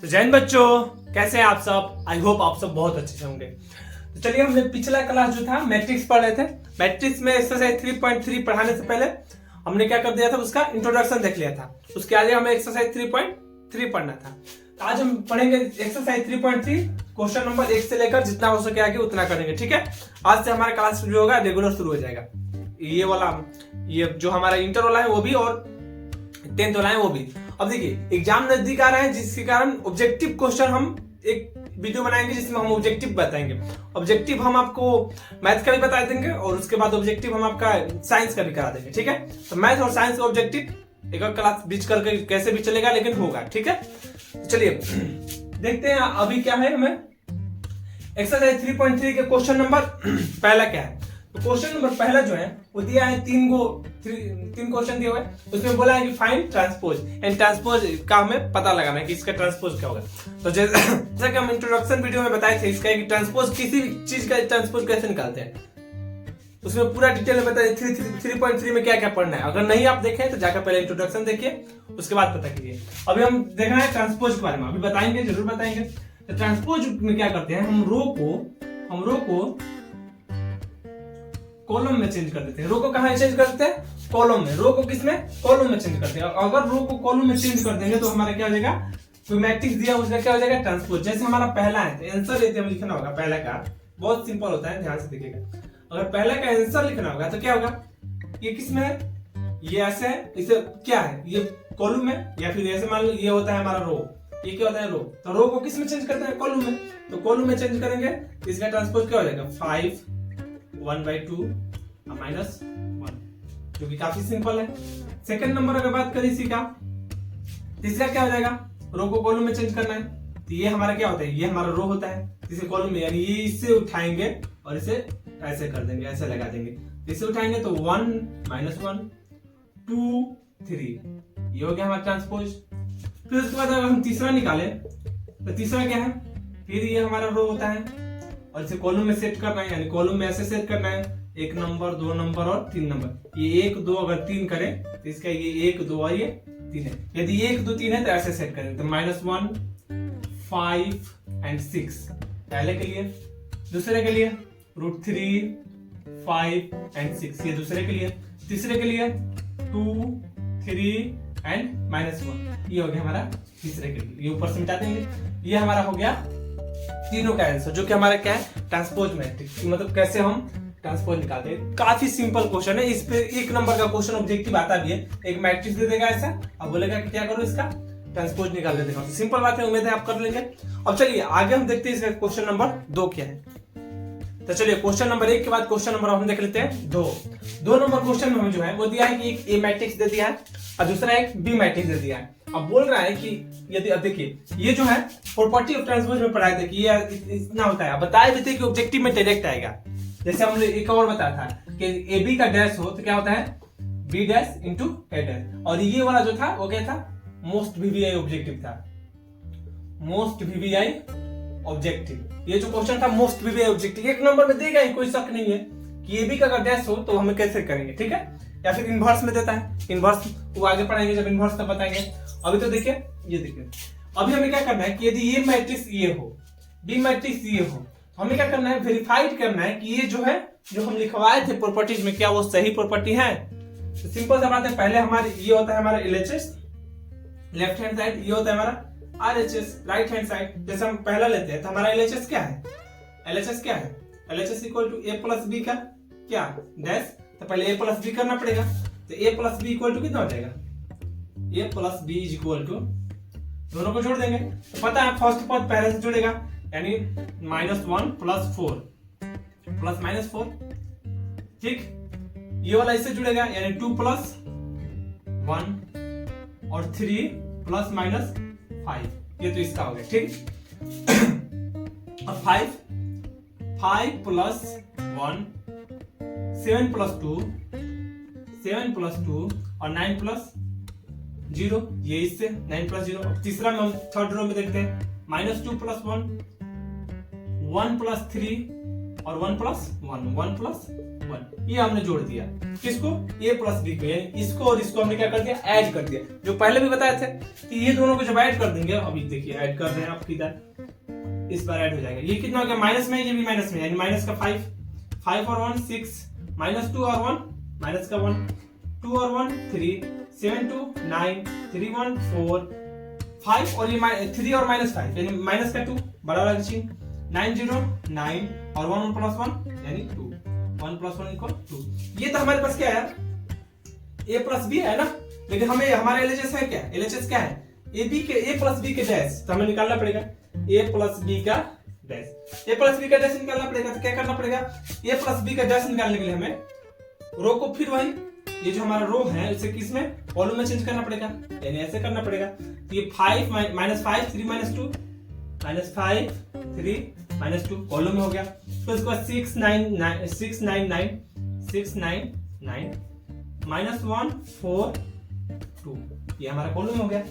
तो जैन बच्चों, कैसे हैं आप सब? आई होप आप सब बहुत अच्छे से होंगे। तो चलिए, हमने पिछला क्लास जो था मैट्रिक्स पढ़ रहे थे। मैट्रिक्स में एक्सरसाइज 3.3 पढ़ाने से पहले हमने क्या कर दिया था, उसका इंट्रोडक्शन देख लिया था। उसके आगे हमें एक्सरसाइज 3.3 पढ़ना था। तो आज हम पढ़ेंगे एक्सरसाइज 3.3, क्वेश्चन नंबर 1 से लेकर जितना हो सके आगे उतना करेंगे, ठीक है। आज से हमारा क्लास जो होगा रेगुलर शुरू हो जाएगा। ये जो हमारा इंटर वाला है वो भी, और 10th वाला है वो भी। अब देखिए, एग्जाम नजदीक आ रहा है, जिसके कारण ऑब्जेक्टिव क्वेश्चन हम एक वीडियो बनाएंगे जिसमें हम ऑब्जेक्टिव बताएंगे। ऑब्जेक्टिव हम आपको मैथ का भी बता देंगे और उसके बाद ऑब्जेक्टिव हम आपका साइंस का भी करा देंगे, ठीक है। तो मैथ और साइंस का ऑब्जेक्टिव एक क्लास बीच करके कैसे भी चलेगा, लेकिन होगा, ठीक है। तो चलिए देखते हैं अभी क्या है। हमें एक्सरसाइज 3.3 के क्वेश्चन नंबर पहला क्या है। तो क्वेश्चन नंबर पहला जो है वो दिया है, तीन क्वेश्चन दिया हुआ है। उसमें बोला है कि फाइंड ट्रांसपोज एंड ट्रांसपोज का हमें पता लगाना है कि इसका ट्रांसपोज क्या होगा। तो जैसा कि हम इंट्रोडक्शन वीडियो में बताए थे इसका, कि ट्रांसपोज किसी चीज का ट्रांसपोज कैसे निकालते हैं, उसमें पूरा डिटेल में बताया 3.3 में क्या क्या पढ़ना है। अगर नहीं आप देखें तो जाकर पहले इंट्रोडक्शन देखिए, उसके बाद पता कीजिए। अभी हम देखना है ट्रांसपोज के बारे में, अभी बताएंगे, जरूर बताएंगे। तो ट्रांसपोज में क्या करते हैं, हम रो को कॉलम में चेंज कर देते हैं। रो को कहां चेंज करते हैं? कॉलम में। रो को किसमें? कॉलम में चेंज करते हैं। अगर रो को कॉलम में चेंज कर देंगे तो हमारा क्या हो जाएगा, कोई मैट्रिक्स दिया उसका क्या हो जाएगा, ट्रांसपोज। जैसे हमारा पहला है तो आंसर लेते हम लिखना होगा पहला का, बहुत सिंपल होता है, ध्यान से देखिएगा। अगर पहला का आंसर लिखना होगा तो क्या होगा, ये किसमें है, ये ऐसे है, इसे क्या है, ये कॉलम में, या फिर ऐसे मान लो ये होता है हमारा रो, ये क्या होता है रो। तो रो को किस में चेंज करते हैं? कॉलम में। तो कॉलम में चेंज करेंगे, इसका ट्रांसपोज क्या हो जाएगा, 5 1/2 -1, जो कि काफी सिंपल है। सेकंड नंबर अगर बात करें इसी का, तीसरा क्या हो जाएगा, रो को कॉलम में चेंज करना है। तो ये हमारा क्या होता है, ये हमारा रो होता है, इसे कॉलम में, यानी ये इससे उठाएंगे और इसे ऐसे कर देंगे, ऐसे लगा देंगे। इसे उठाएंगे तो 1 -1 2 3, ये हो गया हमारा ट्रांसपोज। फिर उसके बाद अगर हम तीसरा निकालें तो तीसरा क्या है, फिर ये हमारा रो होता है और इसे कॉलम में सेट करना है, यानी कॉलम में ऐसे सेट करना है, 1 नंबर 2 नंबर और 3 नंबर। ये 1 2 अगर 3 करें तो इसका ये 1 2 और ये 3 है। यदि 1 2 3 है तो ऐसे सेट करें, तो -1 5 and 6 पहले के लिए। दूसरे के लिए √3 5 and 6, ये दूसरे के लिए। तीसरे के लिए 2 3 and -1, ये हो गया हमारा तीसरे के लिए। ये ऊपर से मिटा देंगे, ये हमारा हो गया तीनों का आंसर, जो कि हमारा क्या है, ट्रांसपोज मैट्रिक्स। मतलब कैसे हम ट्रांसपोज निकालते हैं। काफी सिंपल क्वेश्चन है, इस पे 1 नंबर का क्वेश्चन ऑब्जेक्टिव आता भी है। एक मैट्रिक्स दे देगा ऐसा, अब बोलेगा कि क्या करो, इसका ट्रांसपोज निकाल देते हैं। सिंपल बात है, उम्मीद है आप कर लेंगे। अब चलिए आगे हम देखते हैं इसका क्वेश्चन नंबर 2 क्या है। तो चलिए क्वेश्चन नंबर 1 के बाद क्वेश्चन नंबर हम देख लेते हैं 2 नंबर क्वेश्चन में हमें जो है वो दिया है कि एक ए मैट्रिक्स दे दिया है और दूसरा एक बी मैट्रिक्स दे दिया है। अब बोल रहा है कि यदि, अब देखिए ये जो है प्रॉपर्टी ऑफ ट्रांसपोज में पढ़ाए थे कि ये इतना होता है। बताए भी थे कि ऑब्जेक्टिव में डायरेक्ट आएगा। जैसे हमने एक और बताया था कि ए बी का डैश हो तो क्या होता है, बी डैश इंटू ए डैश। और ये वाला जो था वो क्या था, मोस्ट वीवीआई ऑब्जेक्टिव था, मोस्ट वीवीआई ऑब्जेक्टिव। ये जो क्वेश्चन था मोस्ट वीवीआई ऑब्जेक्टिव 1 नंबर में देगा ही, कोई शक नहीं है कि ए बी का अगर डैश हो तो हमें कैसे करेंगे, ठीक है। या फिर इनवर्स में देता है, इनवर्स वो आगे पढ़ाएंगे जब इनवर्स तब बताएंगे। अभी तो देखिए, ये देखिए अभी हमें क्या करना है कि यदि ये मैट्रिक्स ये हो, बी मैट्रिक्स ये हो, तो हमें क्या करना है, वेरीफाइड करना है कि ये जो है, जो हम लिखवाए थे प्रॉपर्टीज में, क्या वो सही प्रॉपर्टी है। तो सिंपल सा बात है, पहले हमारे ये होता है हमारा LHS लेफ्ट हैंड साइड, ये होता है हमारा RHS राइट हैंड साइड। जैसे हम पहला लेते हैं तो हमारा LHS क्या है, LHS क्या है, LHS equal to A plus B का क्या डैश। तो पहले A प्लस बी करना पड़ेगा, तो A plus B equal to कितना हो जाएगा, A plus B is equal to, दोनों को जोड़ देंगे तो पता है फर्स्ट पद पहले से जुड़ेगा, यानी -1 + 4 प्लस -4, ठीक। ये वाला इससे जुड़ेगा, यानी 2 + 1 और 3 ± 5, ये तो इसका हो गया, ठीक। अब 5 + 1 7 + 2 और 9 + 0, ये इससे 9 + 0। अब तीसरा में हम थर्ड रो में देखते हैं, -2 + 1 1 + 3 और 1 + 1 1 + 1। ये हमने जोड़ दिया किसको, a प्लस बी को, यानी इसको और इसको हमने क्या कर दिया, ऐड कर दिया। जो पहले भी बताए थे कि ये दोनों को जब ऐड कर देंगे, अभी देखिए ऐड कर रहे हैं आप किधर, इस बार ऐड हो जाएगा। ये कितना हो गया, माइनस में, ये भी माइनस में, यानी माइनस का 5 और 1 6, माइनस 2 और 1 माइनस का 1, 2 और 1 3, 7 2 9, 3 1 4 5 और ये 3 और माइनस 5 यानी माइनस का 2 बड़ा वाला चिन्ह, 9 0 9 और 1 प्लस 1 यानी 2, 1 प्लस 1 इक्वल 2। ये तो हमारे पास क्या है, a प्लस बी है ना, लेकिन हमें हमारा एलएचएस है क्या, एलएचएस क्या है, a प्लस बी के डैश, तो हमें निकालना पड़ेगा a प्लस बी का डैश। a प्लस बी का डैश निकालना पड़ेगा, तो क्या करना पड़ेगा, a प्लस बी का डैश निकालने के लिए हमें रो को फिर वही, ये जो हमारा रो है इसे किस में, कॉलम में चेंज करना पड़ेगा, यानी ऐसे करना पड़ेगा। तो ये 5 minus 5 3 minus 2 minus 5 3 minus 2 column में हो गया। तो इसके बाद 6 9 9 6 9 9 6 9 9 माइनस 1 4 2, ये हमारा कॉलम हो गया।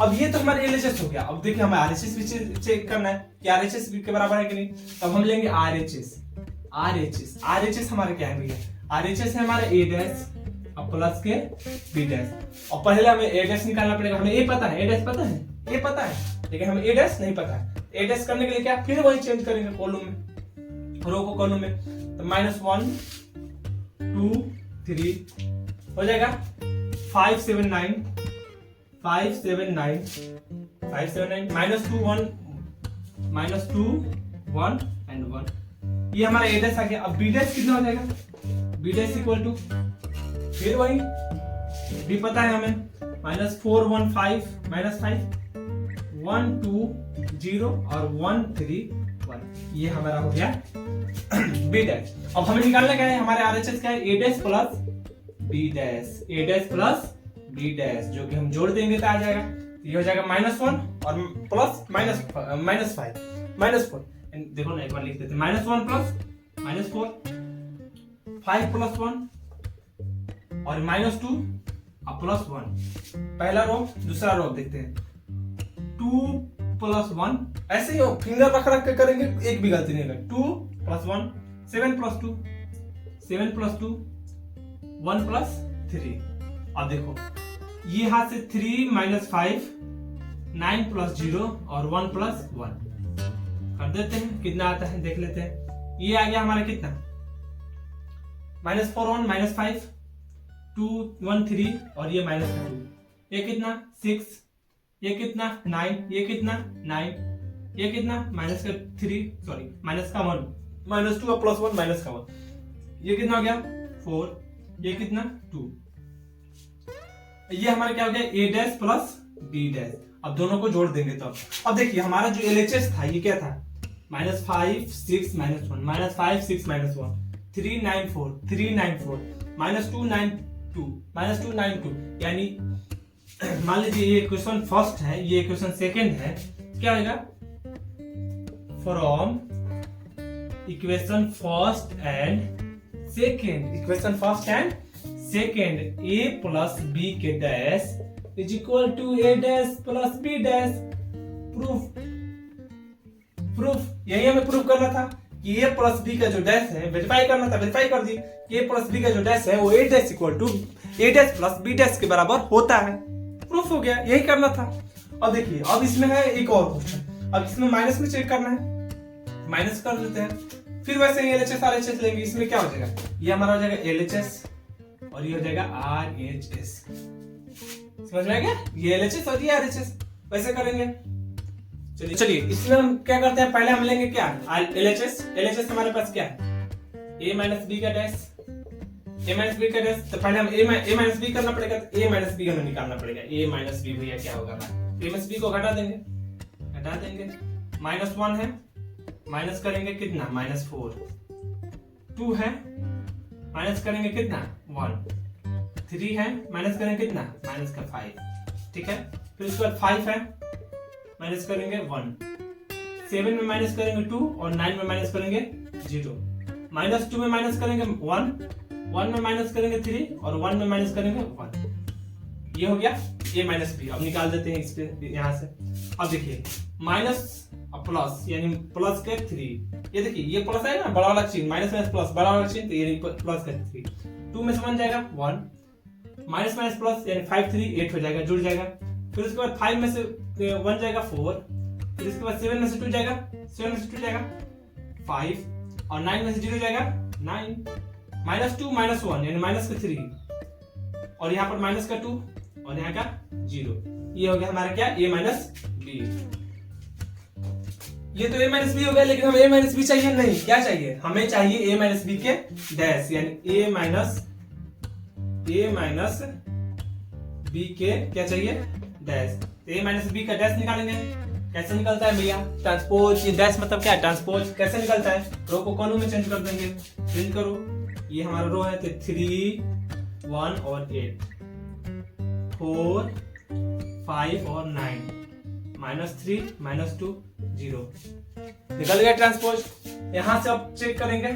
अब ये तो हमारा एलएचएस हो गया। अब देखिए हमें आरएचएस भी चेक करना है कि आरएचएस के बराबर है कि नहीं। तब हम लेंगे आरएचएस। आरएचएस हमारा क्या है भैया, आरएचएस है हमारा a डैश और प्लस के b डैश। और पहले हमें a डैश निकालना पड़ेगा, हमें a पता है, a डैश पता है, a पता है, लेकिन हमें a डैश नहीं पता है। a डैश करने के लिए क्या, फिर वही चेंज करेंगे कॉलम में, रो को कॉलम में। तो माइनस 1 2 3 हो जाएगा 5 7 9 5 7 9 5 7 9 माइनस 2 1 माइनस 2 1 एंड 1, ये हमारा a डैश आ गया। अब b डैश कितना हो जाएगा, b डैश इक्वल टू फिर वही b पता है हमें, माइनस 4 1 5 माइनस 5 1 2 0 और 1 3 1, ये हमारा हो गया b डैश। अब हमें निकालना क्या है, हमारे आरएचएस क्या है, a dash plus b dash, a dash plus b dash, जो कि हम जोड़ देंगे तो आ जाएगा, ये हो जाएगा माइनस 1 और प्लस माइनस 5 माइनस 4, देखो ना एक बार लिख देते हैं, माइनस 1 प्लस माइनस 4 5 प्लस 1 और माइनस 2 और प्लस 1, पहला रो दूसरा रो देखते हैं, 2 प्लस 1 ऐसे ही फिंगर रख के करेंगे, एक भी गलती नहीं होगा, 2 प्लस 1 7 प्लस 2 7 प्लस 2 1 प्लस 3। अब देखो ये हाथ से 3 माइनस 5 9 प्लस 0 और 1 प्लस 1 कर देते हैं, कितना आता है देख लेते हैं। ये आ गया हमारा कितना, माइनस 4 1 माइनस 5 2 1 3 और ये माइनस 2, ये कितना 6, ये कितना 9, ये कितना 9, ये कितना माइनस का 3 सॉरी माइनस का 1 माइनस 2 और प्लस 1 माइनस का 1, ये कितना हो गया 4, ये कितना 2, ये हमारा क्या हो गया a dash plus b dash. अब दोनों को जोड़ देंगे तो अब देखिए हमारा जो एलएचएस था ये क्या था, minus 5 6 minus 1 minus 5 6 minus 1 3 9 4 3 9 4 minus 2 9 2 minus 2 9 2, यानी मान लीजिए ये इक्वेशन फर्स्ट है, ये इक्वेशन सेकंड है, क्या होगा, from equation first and second a plus b के dash is equal to a dash plus b dash. Proof यही हमें प्रूफ करना था कि a प्लस b का जो डैश है, वेरीफाई करना था, वेरीफाई कर दिए, a प्लस b का जो डैश है वो a dash equal to a dash plus b dash के बराबर होता है। प्रूफ हो गया, यही करना था। अब देखिए अब इसमें है एक और क्वेश्चन, अब इसमें माइनस में चेक करना है, माइनस कर देते हैं, फिर वैसे ही एलएचएस आरएचएस लेंगे। इसमें क्या हो जाएगा, ये हमारा हो जाएगा एलएचएस और ये हो जाएगा आरएचएस, समझ में आ गया, ये एलएचएस और ये आरएचएस वैसे करेंगे। चलिए इसमें हम क्या करते हैं, पहले हम लेंगे क्या एलएचएस हमारे पास क्या है, a माइनस बी का डैश, a माइनस बी का डैश, तो पहले हम a माइनस बी करना पड़ेगा, तो a माइनस बी हमें निकालना पड़ेगा। a माइनस बी भैया क्या होगा, a माइनस बी को घटा देंगे, माइनस 1 है, माइनस करेंगे कितना माइनस 4, 2 है, माइनस करेंगे कितना 1, 3 है, माइनस करेंगे कितना माइनस का 5, ठीक है। फिर उसके बाद 5 है, माइनस करेंगे 1, 7 में माइनस करेंगे 2 और 9 में माइनस करेंगे 0, माइनस 2 में माइनस करेंगे 1 में माइनस करेंगे 3 और 1 में माइनस करेंगे 1। ये हो गया a माइनस बी। अब निकाल देते हैं इस पे यहाँ से। अब देखिए माइनस और प्लस यानी प्लस के 3, ये देखिए ये प्लस आएगा ना बड़ा वाला चिन्ह, माइनस माइनस प्लस बड़ा वाला चिन्ह, तो ये प्लस का 3, 2 में से 1 जाएगा 1, माइनस माइनस प्लस यानी 5 3 8 हो जाएगा, जुड़ जाएगा। फिर उसके बाद 5 में से 1 जाएगा 4, फिर इसके बाद 7 में से 2 जाएगा, 7 में से 2 जाएगा 5, और 9 में से 0 जाएगा 9, माइनस 2 माइनस 1 यानी माइनस का 3, और यहाँ पर माइनस का 2 और यहाँ का 0, ये हो गया हमारा क्या a माइनस बी। ये तो a माइनस बी हो गया, लेकिन हमें a माइनस बी चाहिए नहीं, क्या चाहिए हमें चाहिए a माइनस बी के डैश, यानी a माइनस बी के क्या चाहिए डैश। a माइनस बी का डैश निकालेंगे, कैसे निकलता है भैया ट्रांसपोज, ये डैश मतलब क्या है ट्रांसपोज, कैसे निकलता है रो को कॉलम में चेंज कर देंगे, चेंज करो, ये हमारा रो है तो 3 1 और 8 4 5 और 9 -3 -2 0 निकल गया ट्रांसपोज। यहां से अब चेक करेंगे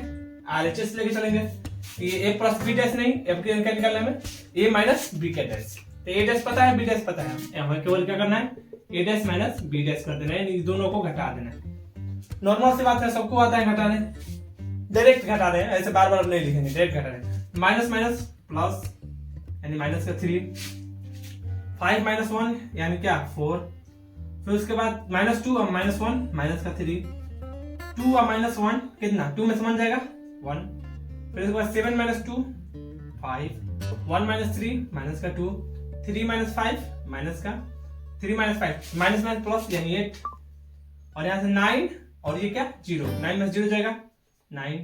RHS लेके चलेंगे कि a प्लस बी डैश नहीं, अब क्या निकालना है a माइनस बी के डैश, तो a डैश पता है बी डैश पता है, यहाँ केवल क्या करना है a dash minus B dash कर देना है, इन दोनों को घटा देना है। नॉर्मल सी बात है, सबको आता है घटाने, डायरेक्ट घटा रहे हैं, ऐसे बार बार नहीं लिखेंगे, डायरेक्ट घटा रहे हैं। माइनस माइनस प्लस यानी माइनस का 3, 5 माइनस 1 यानी क्या 4, फिर उसके बाद -2 और -1 माइनस का 3, 2 और -1 कितना 2 में से 1 जाएगा 1, फिर उसके बाद 7 माइनस 2 5, 1 माइनस 3 माइनस का 2, 3 माइनस 5 माइनस का 3 माइनस 5 माइनस माइनस प्लस यानी 8, और यहाँ से 9 और ये क्या 0, 9 में से 0 जाएगा 9,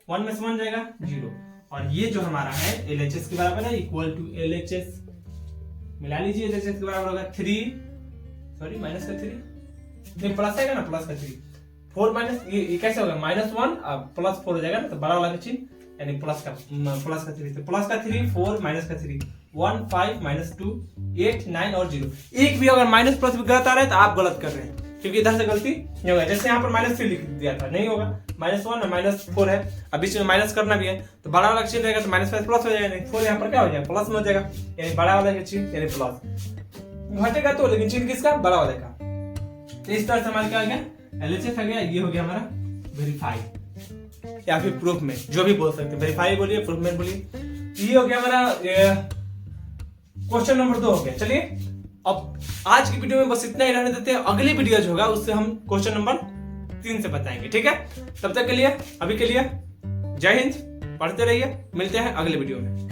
1 में से 1 जाएगा 0, और ये जो हमारा है LHS के बराबर है, इक्वल टू LHS मिला लीजिए, LHS के बराबर होगा 3 सॉरी माइनस का 3 नहीं प्लस आएगा ना, प्लस का 3 4 माइनस ये कैसे होगा -1 प्लस 4 हो जाएगा ना, तो बड़ा वाला का चिन्ह यानी प्लस का 3, तो प्लस का 3 4 माइनस का 3 1 5 -2 8 9 और 0। एक भी अगर माइनस प्लस भी गलत आ रहा है तो आप गलत कर रहे हैं, क्योंकि इधर से गलती नहीं होगा। जैसे यहाँ पर -3 लिख दिया था, नहीं होगा, -1 और -4 है, अब बीच में माइनस करना भी है, तो बड़ा वाला चिन्ह रहेगा तो माइनस प्लस हो जाएगा, नहीं 4 यहाँ पर क्या हो जाएगा प्लस में हो जाएगा, यानी बड़ा वाला का चिन्ह यानी प्लस घटेगा तो, लेकिन चिन्ह किसका बड़ा वाले का। तो इस तरह से हमारा क्या हो गया LHS आ गया, ये हो गया हमारा वेरीफाई या फिर प्रूफ में, जो भी बोल सकते हैं, वेरीफाई बोलिए प्रूफ में बोलिए। ये हो गया हमारा क्वेश्चन नंबर 2 हो गया। चलिए अब आज की वीडियो में बस इतना ही रहने देते हैं, अगली वीडियो जो होगा उससे हम क्वेश्चन नंबर 3 से बताएंगे, ठीक है। तब तक के लिए अभी के लिए जय हिंद, पढ़ते रहिए, मिलते हैं अगले वीडियो में।